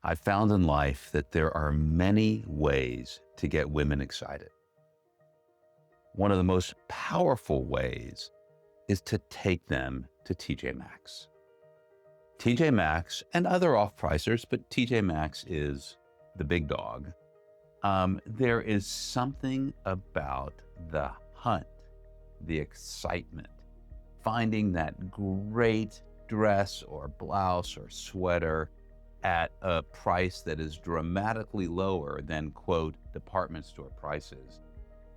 I found in life that there are many ways to get women excited. One of the most powerful ways is to take them to TJ Maxx. TJ Maxx and other off-pricers, but TJ Maxx is the big dog. There is something about the hunt, the excitement, finding that great dress or blouse or sweater at a price that is dramatically lower than, quote, department store prices,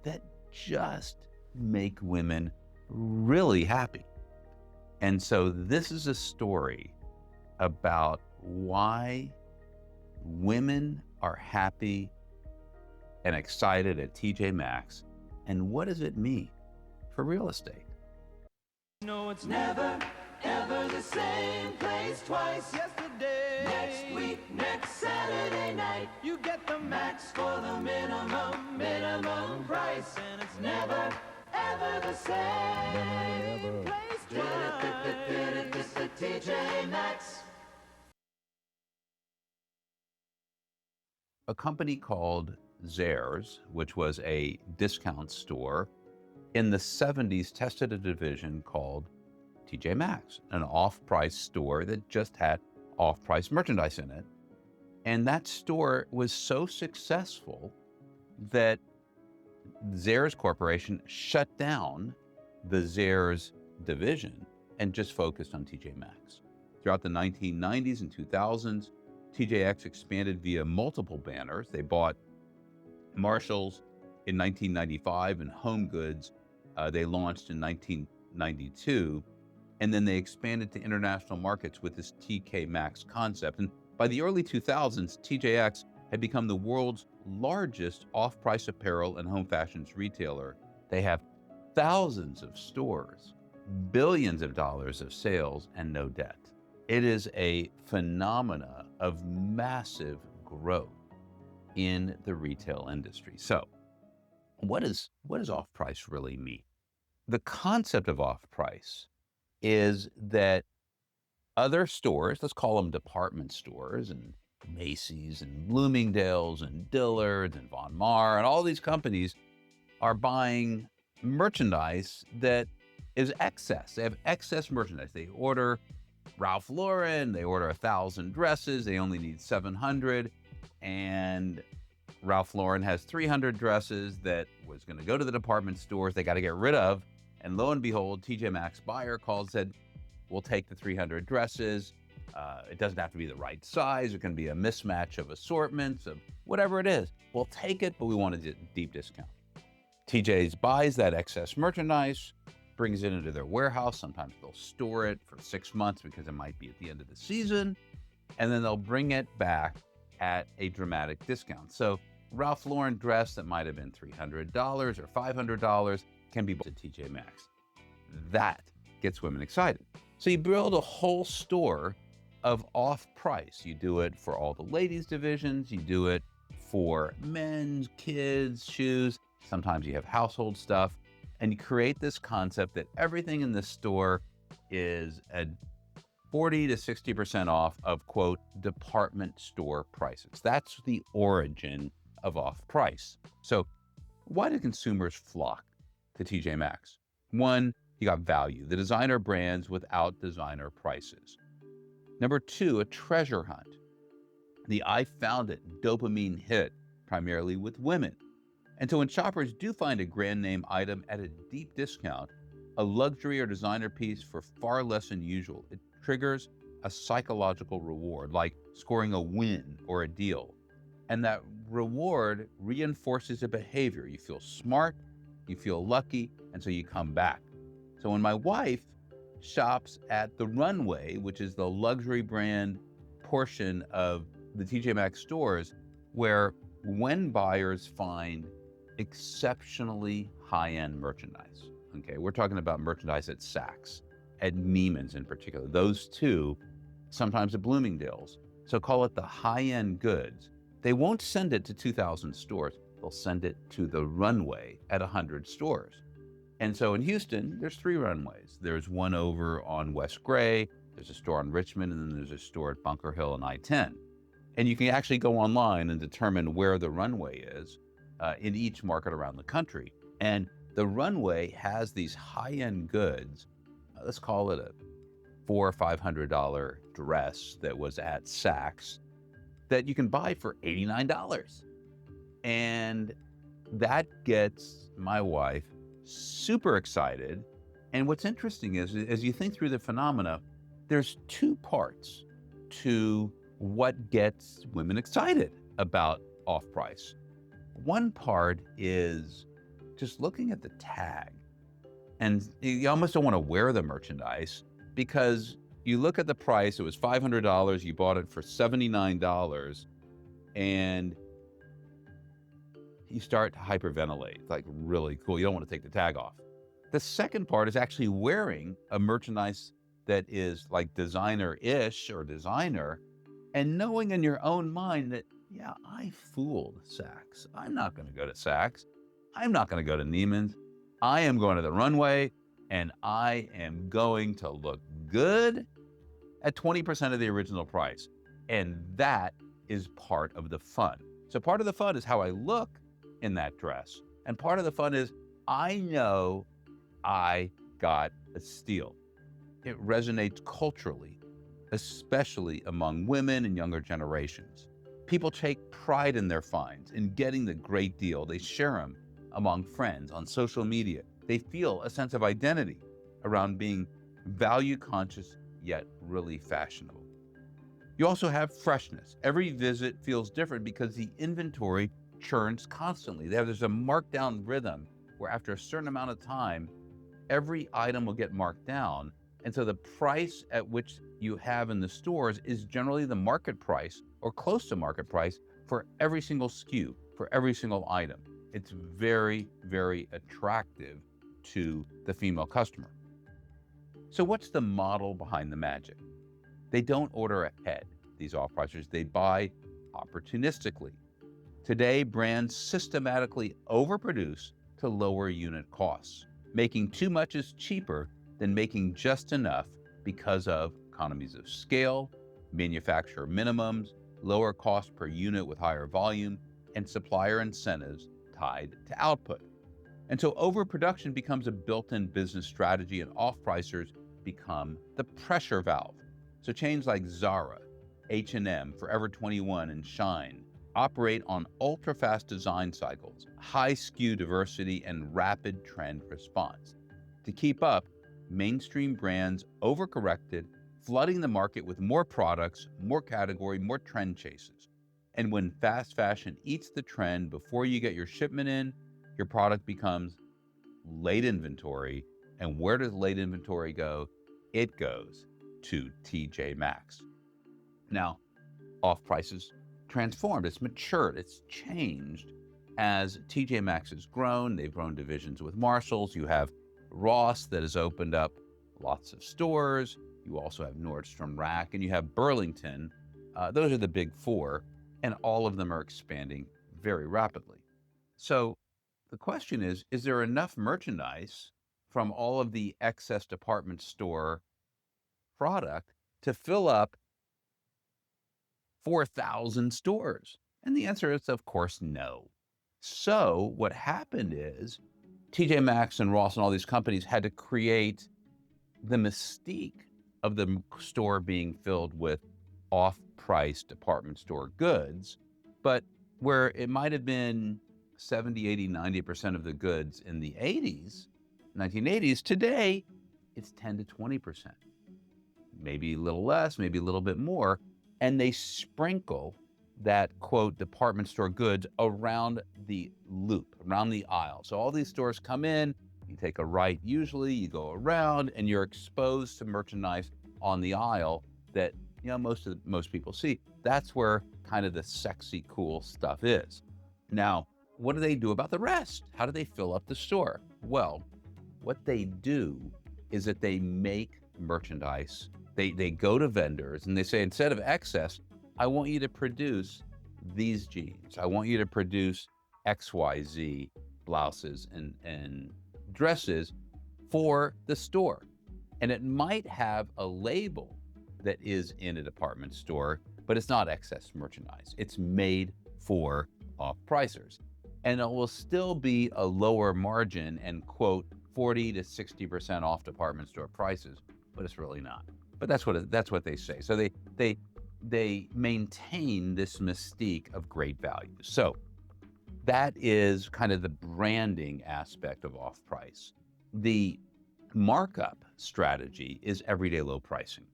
that just make women really happy. And so this is a story about why women are happy and excited at TJ Maxx, and what does it mean for real estate? No, it's never, ever the same place twice. Yesterday, next week, next Saturday night, you get the max for the minimum price. And it's never, ever the same place twice. It's the TJ Maxx. A company called Zehrs, which was a discount store, in the 70s tested a division called TJ Maxx, an off-price store that just had off-price merchandise in it. And that store was so successful that Zehrs Corporation shut down the Zehrs division and just focused on TJ Maxx. Throughout the 1990s and 2000s, TJX expanded via multiple banners. They bought Marshalls in 1995 and Home Goods they launched in 1992. And then they expanded to international markets with this TK Maxx concept. And by the early 2000s, TJX had become the world's largest off-price apparel and home fashions retailer. They have thousands of stores, billions of dollars of sales, and no debt. It is a phenomena of massive growth in the retail industry. So what does off-price really mean? The concept of off-price is that other stores, let's call them department stores, and Macy's and Bloomingdale's and Dillard's and Von Maur and all these companies are buying merchandise that is excess. They have excess merchandise. They order Ralph Lauren, they order 1,000 dresses, they only need 700, and Ralph Lauren has 300 dresses that was going to go to the department stores they got to get rid of, and lo and behold, TJ Maxx buyer called, said, we'll take the 300 dresses. It doesn't have to be the right size. It can be a mismatch of assortments, of whatever it is. We'll take it, but we want a deep discount. TJ's buys that excess merchandise, brings it into their warehouse. Sometimes they'll store it for 6 months because it might be at the end of the season, and then they'll bring it back at a dramatic discount. So Ralph Lauren dress that might have been $300 or $500 can be bought at TJ Maxx. That gets women excited. So you build a whole store of off-price. You do it for all the ladies divisions. You do it for men's, kids, shoes. Sometimes you have household stuff. And you create this concept that everything in this store is at 40 to 60% off of, quote, department store prices. That's the origin of off-price. So why do consumers flock to TJ Maxx? One, you got value, the designer brands without designer prices. Number two, a treasure hunt. The I found it dopamine hit, primarily with women. And so when shoppers do find a brand name item at a deep discount, a luxury or designer piece for far less than usual, it triggers a psychological reward, like scoring a win or a deal. And that reward reinforces a behavior. You feel smart, you feel lucky, and so you come back. So when my wife shops at the Runway, which is the luxury brand portion of the TJ Maxx stores, where when buyers find exceptionally high-end merchandise, okay, we're talking about merchandise at Saks, at Neiman's in particular, those two, sometimes at Bloomingdale's. So call it the high-end goods. They won't send it to 2,000 stores. They'll send it to the Runway at 100 stores. And so in Houston, there's 3 runways. There's one over on West Gray, there's a store on Richmond, and then there's a store at Bunker Hill and I-10. And you can actually go online and determine where the runway is in each market around the country. And the runway has these high-end goods. Let's call it a $400 or $500 dress that was at Saks that you can buy for $89. And that gets my wife super excited. And what's interesting is, as you think through the phenomena, there's two parts to what gets women excited about off-price. One part is just looking at the tag, and you almost don't want to wear the merchandise because you look at the price, it was $500, you bought it for $79, and you start to hyperventilate. It's like really cool. You don't want to take the tag off. The second part is actually wearing a merchandise that is like designer-ish or designer, and knowing in your own mind that, yeah, I fooled Saks. I'm not going to go to Saks. I'm not going to go to Neiman's. I am going to the runway, and I am going to look good at 20% of the original price. And that is part of the fun. So part of the fun is how I look in that dress. And part of the fun is I know I got a steal. It resonates culturally, especially among women and younger generations. People take pride in their finds, in getting the great deal. They share them among friends on social media. They feel a sense of identity around being value conscious yet really fashionable. You also have freshness. Every visit feels different because the inventory churns constantly. There's a markdown rhythm where after a certain amount of time, every item will get marked down. And so the price at which you have in the stores is generally the market price or close to market price for every single SKU, for every single item. It's very, very attractive to the female customer. So what's the model behind the magic? They don't order ahead, these off-pricers. They buy opportunistically. Today, brands systematically overproduce to lower unit costs. Making too much is cheaper than making just enough because of economies of scale, manufacturer minimums, lower cost per unit with higher volume, and supplier incentives tied to output. And so overproduction becomes a built-in business strategy, and off-pricers become the pressure valve. So chains like Zara, H&M, Forever 21, and Shine operate on ultra-fast design cycles, high SKU diversity, and rapid trend response. To keep up, mainstream brands overcorrected, flooding the market with more products, more category, more trend chases. And when fast fashion eats the trend before you get your shipment in, your product becomes late inventory. And where does late inventory go? It goes to TJ Maxx. Now, off-price is transformed, it's matured, it's changed. As TJ Maxx has grown, they've grown divisions with Marshalls. You have Ross that has opened up lots of stores. You also have Nordstrom Rack, and you have Burlington. Those are the big four, and all of them are expanding very rapidly. So the question is there enough merchandise from all of the excess department store product to fill up 4,000 stores? And the answer is, of course, no. So what happened is TJ Maxx and Ross and all these companies had to create the mystique of the store being filled with off-price department store goods, but where it might have been 70, 80, 90% of the goods in the 1980s, today it's 10 to 20%. Maybe a little less, maybe a little bit more. And they sprinkle that, quote, department store goods around the loop, around the aisle. So all these stores come in, you take a right usually, you go around, and you're exposed to merchandise on the aisle that, you know, most people see. That's where kind of the sexy, cool stuff is. Now, what do they do about the rest? How do they fill up the store? Well, what they do is that they make merchandise. They go to vendors and they say, instead of excess, I want you to produce these jeans. I want you to produce XYZ blouses and dresses for the store. And it might have a label that is in a department store, but it's not excess merchandise. It's made for off-pricers. And it will still be a lower margin and quote 40 to 60% off department store prices, but it's really not. But that's what they say. So they maintain this mystique of great value. So that is kind of the branding aspect of off-price. The markup strategy is everyday low pricing.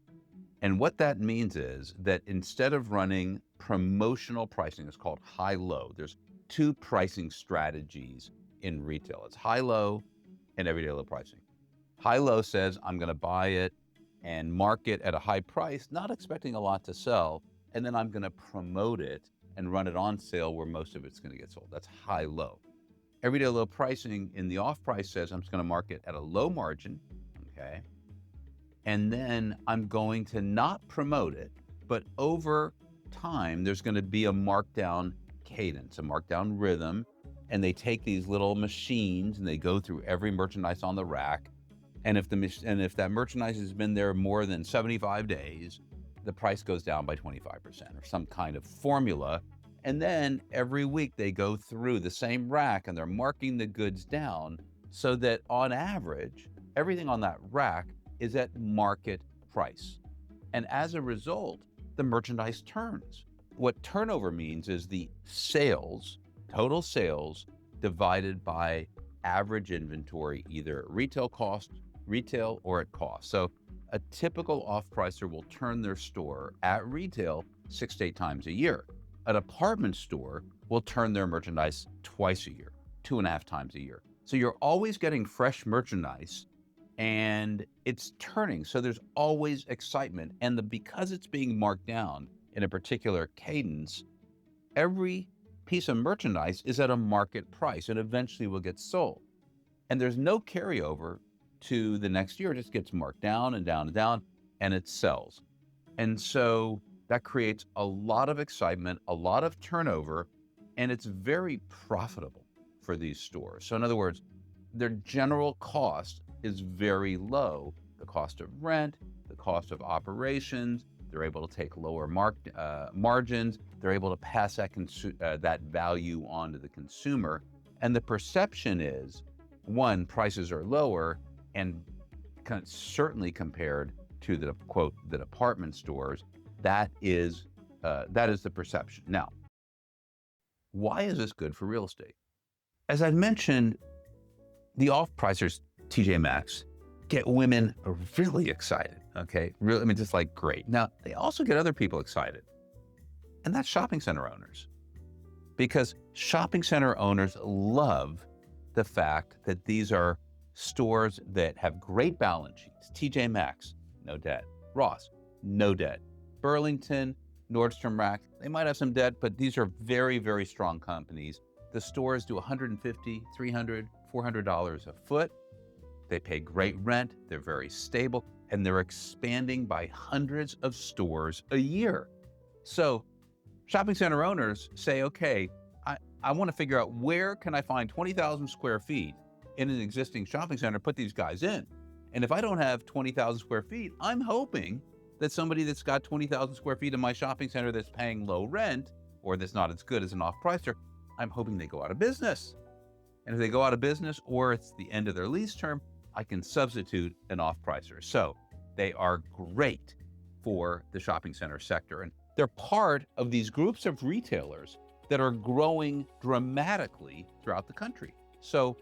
And what that means is that instead of running promotional pricing, it's called high-low. There's two pricing strategies in retail. It's high-low and everyday low pricing. High-low says, I'm going to buy it and mark it at a high price, not expecting a lot to sell, and then I'm going to promote it and run it on sale where most of it's going to get sold. That's high-low. Everyday low pricing in the off-price says I'm just going to mark it at a low margin, okay? And then I'm going to not promote it, but over time, there's going to be a markdown cadence, a markdown rhythm, and they take these little machines and they go through every merchandise on the rack. And if that merchandise has been there more than 75 days, the price goes down by 25% or some kind of formula. And then every week they go through the same rack and they're marking the goods down so that on average, everything on that rack is at market price. And as a result, the merchandise turns. What turnover means is the sales, total sales, divided by average inventory, either retail or at cost. So a typical off-pricer will turn their store at retail 6 to 8 times a year. A department store will turn their merchandise twice a year, 2.5 times a year. So you're always getting fresh merchandise and it's turning. So there's always excitement. And because it's being marked down in a particular cadence, every piece of merchandise is at a market price and eventually will get sold. And there's no carryover to the next year. It just gets marked down and down and down, and it sells. And so that creates a lot of excitement, a lot of turnover, and it's very profitable for these stores. So in other words, their general cost is very low. The cost of rent, the cost of operations, they're able to take lower margins. They're able to pass that value on to the consumer. And the perception is, one, prices are lower, and certainly compared to the quote the department stores, that is the perception. Now, why is this good for real estate? As I mentioned, the off-pricers, TJ Maxx, get women really excited. Okay, really, I mean, just like great. Now, they also get other people excited, and that's shopping center owners, because shopping center owners love the fact that these are stores that have great balance sheets. TJ Maxx, no debt. Ross, no debt. Burlington, Nordstrom Rack, they might have some debt, but these are very, very strong companies. The stores do $150, $300, $400 a foot. They pay great rent. They're very stable, and they're expanding by hundreds of stores a year. So shopping center owners say, okay, I want to figure out where can I find 20,000 square feet in an existing shopping center, put these guys in. And if I don't have 20,000 square feet, I'm hoping that somebody that's got 20,000 square feet in my shopping center that's paying low rent, or that's not as good as an off-pricer, I'm hoping they go out of business. And if they go out of business, or it's the end of their lease term, I can substitute an off-pricer. So they are great for the shopping center sector. And they're part of these groups of retailers that are growing dramatically throughout the country. So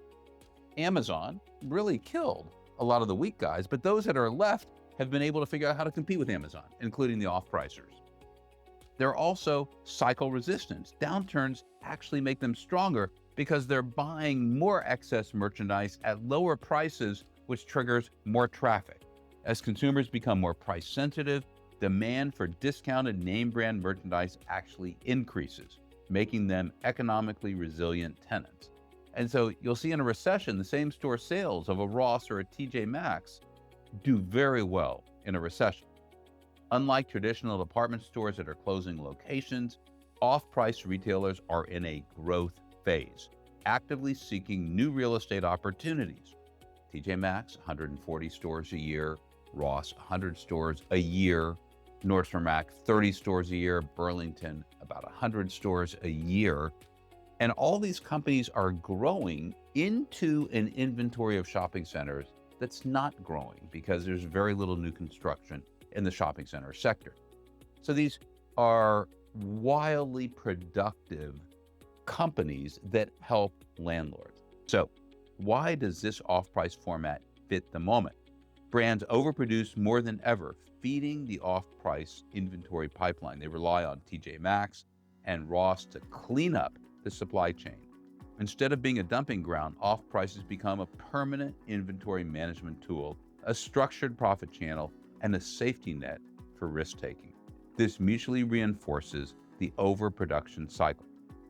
Amazon really killed a lot of the weak guys, but those that are left have been able to figure out how to compete with Amazon, including the off-pricers. They're also cycle resistant. Downturns actually make them stronger because they're buying more excess merchandise at lower prices, which triggers more traffic. As consumers become more price sensitive, demand for discounted name brand merchandise actually increases, making them economically resilient tenants. And so you'll see in a recession, the same store sales of a Ross or a TJ Maxx do very well in a recession. Unlike traditional department stores that are closing locations, off-price retailers are in a growth phase, actively seeking new real estate opportunities. TJ Maxx, 140 stores a year, Ross, 100 stores a year, Nordstrom Rack, 30 stores a year, Burlington, about 100 stores a year. And all these companies are growing into an inventory of shopping centers that's not growing because there's very little new construction in the shopping center sector. So these are wildly productive companies that help landlords. So why does this off-price format fit the moment? Brands overproduce more than ever, feeding the off-price inventory pipeline. They rely on TJ Maxx and Ross to clean up the supply chain. Instead of being a dumping ground, off-prices become a permanent inventory management tool, a structured profit channel, and a safety net for risk-taking. This mutually reinforces the overproduction cycle.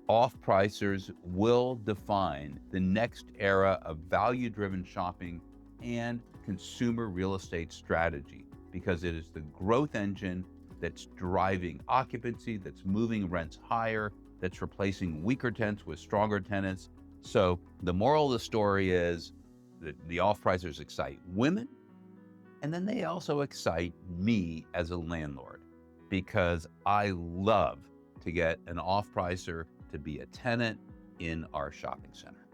Off-pricers will define the next era of value-driven shopping and consumer real estate strategy because it is the growth engine that's driving occupancy, that's moving rents higher, that's replacing weaker tenants with stronger tenants. So the moral of the story is that the off-pricers excite women, and then they also excite me as a landlord because I love to get an off-pricer to be a tenant in our shopping center.